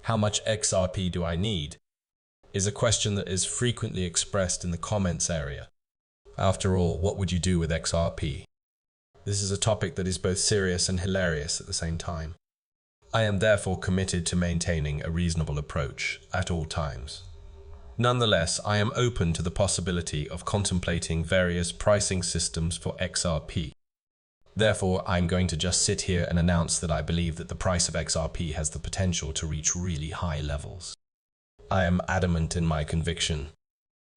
How much XRP do I need? Is a question that is frequently expressed in the comments area. After all, what would you do with XRP? This is a topic that is both serious and hilarious at the same time. I am therefore committed to maintaining a reasonable approach at all times. Nonetheless, I am open to the possibility of contemplating various pricing systems for XRP. Therefore, I'm going to just sit here and announce that I believe that the price of XRP has the potential to reach really high levels. I am adamant in my conviction.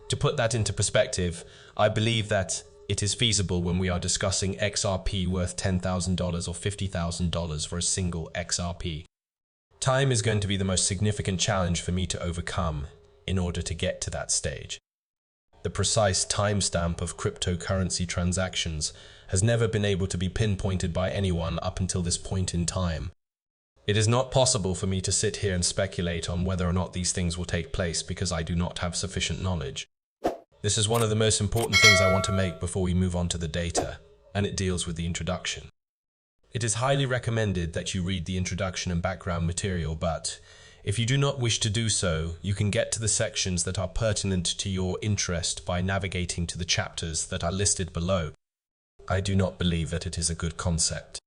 To put that into perspective, I believe that it is feasible when we are discussing XRP worth $10,000 or $50,000 for a single XRP. Time is going to be the most significant challenge for me to overcome in order to get to that stage. The precise timestamp of cryptocurrency transactions has never been able to be pinpointed by anyone up until this point in time. It is not possible for me to sit here and speculate on whether or not these things will take place because I do not have sufficient knowledge. This is one of the most important things I want to make before we move on to the data, and it deals with the introduction. It is highly recommended that you read the introduction and background material, but if you do not wish to do so, you can get to the sections that are pertinent to your interest by navigating to the chapters that are listed below. I do not believe that it is a good concept.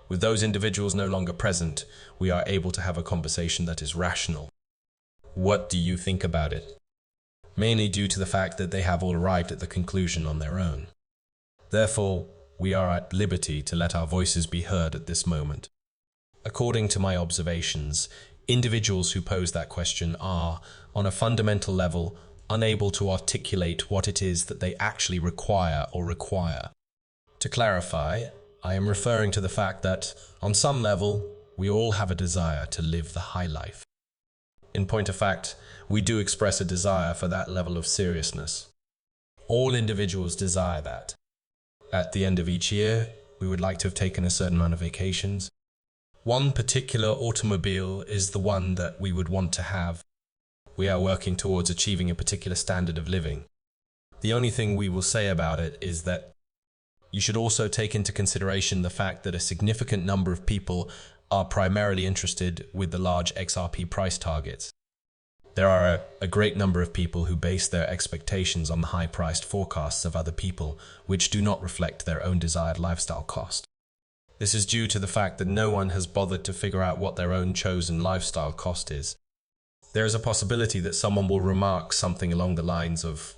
With those individuals no longer present, we are able to have a conversation that is rational. What do you think about it? Mainly due to the fact that they have all arrived at the conclusion on their own. Therefore, we are at liberty to let our voices be heard at this moment. According to my observations, individuals who pose that question are, on a fundamental level, unable to articulate what it is that they actually require. To clarify, I am referring to the fact that, on some level, we all have a desire to live the high life. In point of fact, we do express a desire for that level of seriousness. All individuals desire that. At the end of each year, we would like to have taken a certain amount of vacations. One particular automobile is the one that we would want to have. We are working towards achieving a particular standard of living. The only thing we will say about it is that you should also take into consideration the fact that a significant number of people are primarily interested with the large XRP price targets. There are a great number of people who base their expectations on the high-priced forecasts of other people, which do not reflect their own desired lifestyle cost. This is due to the fact that no one has bothered to figure out what their own chosen lifestyle cost is. There is a possibility that someone will remark something along the lines of,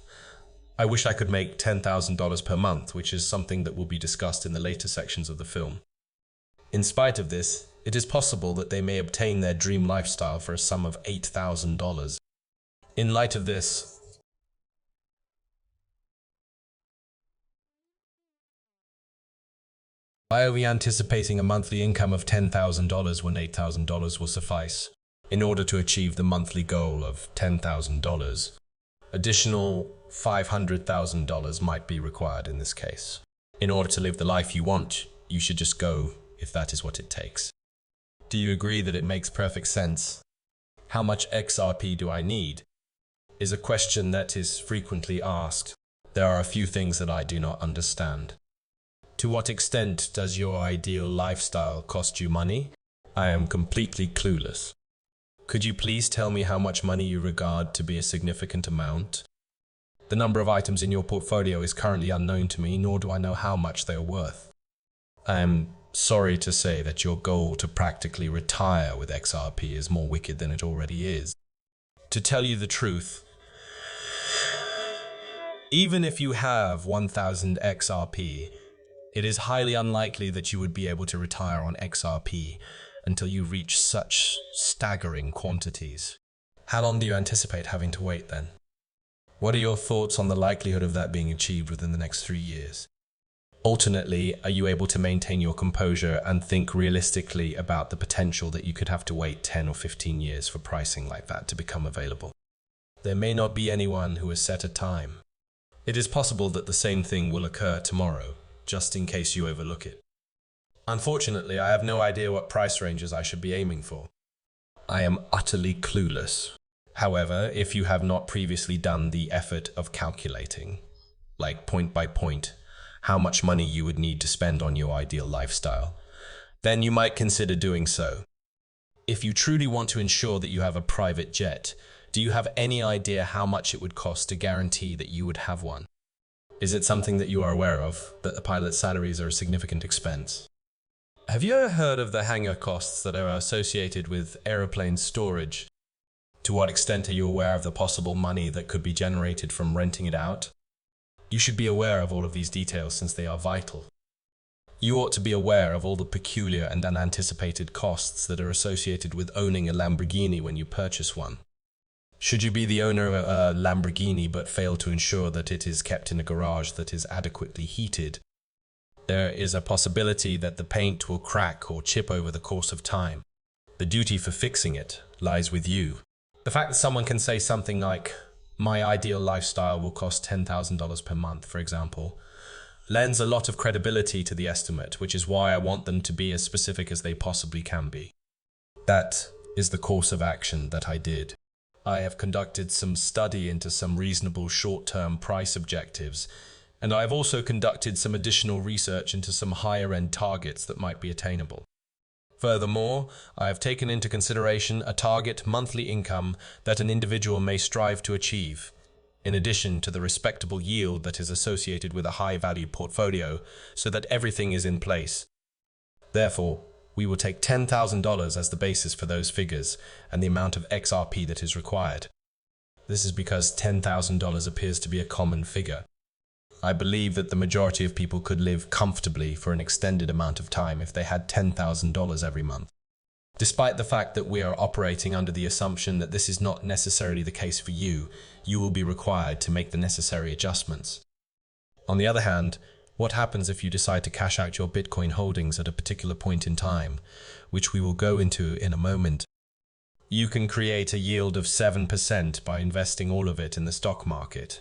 "I wish I could make $10,000 per month," which is something that will be discussed in the later sections of the film. In spite of this, it is possible that they may obtain their dream lifestyle for a sum of $8,000. In light of this, why are we anticipating a monthly income of $10,000 when $8,000 will suffice? In order to achieve the monthly goal of $10,000, additional $500,000 might be required in this case. In order to live the life you want, you should just go if that is what it takes. Do you agree that it makes perfect sense? How much XRP do I need? Is a question that is frequently asked. There are a few things that I do not understand. To what extent does your ideal lifestyle cost you money? I am completely clueless. Could you please tell me how much money you regard to be a significant amount? The number of items in your portfolio is currently unknown to me, nor do I know how much they are worth. I am sorry to say that your goal to practically retire with XRP is more wicked than it already is. To tell you the truth, even if you have 1,000 XRP, it is highly unlikely that you would be able to retire on XRP until you reach such staggering quantities. How long do you anticipate having to wait then? What are your thoughts on the likelihood of that being achieved within the next 3 years? Alternately, are you able to maintain your composure and think realistically about the potential that you could have to wait 10 or 15 years for pricing like that to become available? There may not be anyone who has set a time. It is possible that the same thing will occur tomorrow, just in case you overlook it. Unfortunately, I have no idea what price ranges I should be aiming for. I am utterly clueless. However, if you have not previously done the effort of calculating, like point by point, how much money you would need to spend on your ideal lifestyle, then you might consider doing so. If you truly want to ensure that you have a private jet, do you have any idea how much it would cost to guarantee that you would have one? Is it something that you are aware of, that the pilot's salaries are a significant expense? Have you ever heard of the hangar costs that are associated with aeroplane storage? To what extent are you aware of the possible money that could be generated from renting it out? You should be aware of all of these details since they are vital. You ought to be aware of all the peculiar and unanticipated costs that are associated with owning a Lamborghini when you purchase one. Should you be the owner of a Lamborghini but fail to ensure that it is kept in a garage that is adequately heated, there is a possibility that the paint will crack or chip over the course of time. The duty for fixing it lies with you. The fact that someone can say something like, "My ideal lifestyle will cost $10,000 per month," for example, lends a lot of credibility to the estimate, which is why I want them to be as specific as they possibly can be. That is the course of action that I did. I have conducted some study into some reasonable short-term price objectives, and I have also conducted some additional research into some higher-end targets that might be attainable. Furthermore, I have taken into consideration a target monthly income that an individual may strive to achieve, in addition to the respectable yield that is associated with a high-value portfolio, so that everything is in place. Therefore, we will take $10,000 as the basis for those figures and the amount of XRP that is required. This is because $10,000 appears to be a common figure. I believe that the majority of people could live comfortably for an extended amount of time if they had $10,000 every month. Despite the fact that we are operating under the assumption that this is not necessarily the case for you, you will be required to make the necessary adjustments. On the other hand, what happens if you decide to cash out your Bitcoin holdings at a particular point in time, which we will go into in a moment? You can create a yield of 7% by investing all of it in the stock market.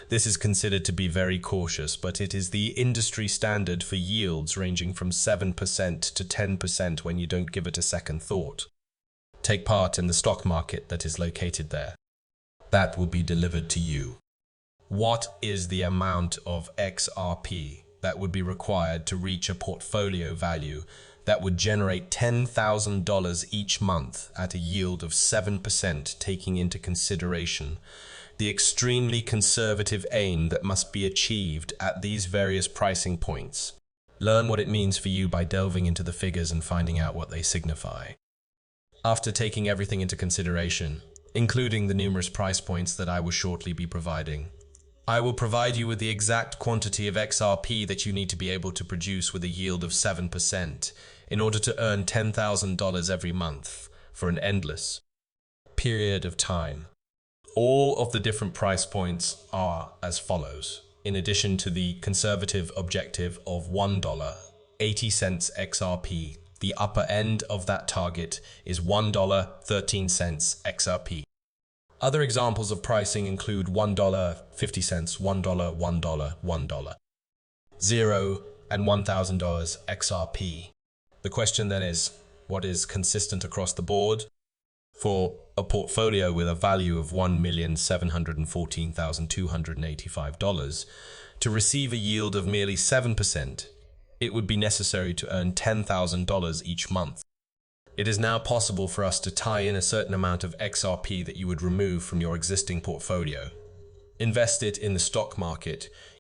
This is considered to be very cautious, but it is the industry standard for yields ranging from 7% to 10% when you don't give it a second thought. Take part in the stock market that is located there. That will be delivered to you. What is the amount of XRP that would be required to reach a portfolio value that would generate $10,000 each month at a yield of 7%, taking into consideration the extremely conservative aim that must be achieved at these various pricing points? Learn what it means for you by delving into the figures and finding out what they signify. After taking everything into consideration, including the numerous price points that I will shortly be providing, I will provide you with the exact quantity of XRP that you need to be able to produce with a yield of 7% in order to earn $10,000 every month for an endless period of time. All of the different price points are as follows. In addition to the conservative objective of $1.80 XRP, the upper end of that target is $1.13 XRP. Other examples of pricing include $1.50, $1, $1, $1, $0, and $1,000 XRP. The question then is, what is consistent across the board? For a portfolio with a value of $1,714,285, to receive a yield of merely 7%, it would be necessary to earn $10,000 each month. It is now possible for us to tie in a certain amount of XRP that you would remove from your existing portfolio. Invest it in the stock market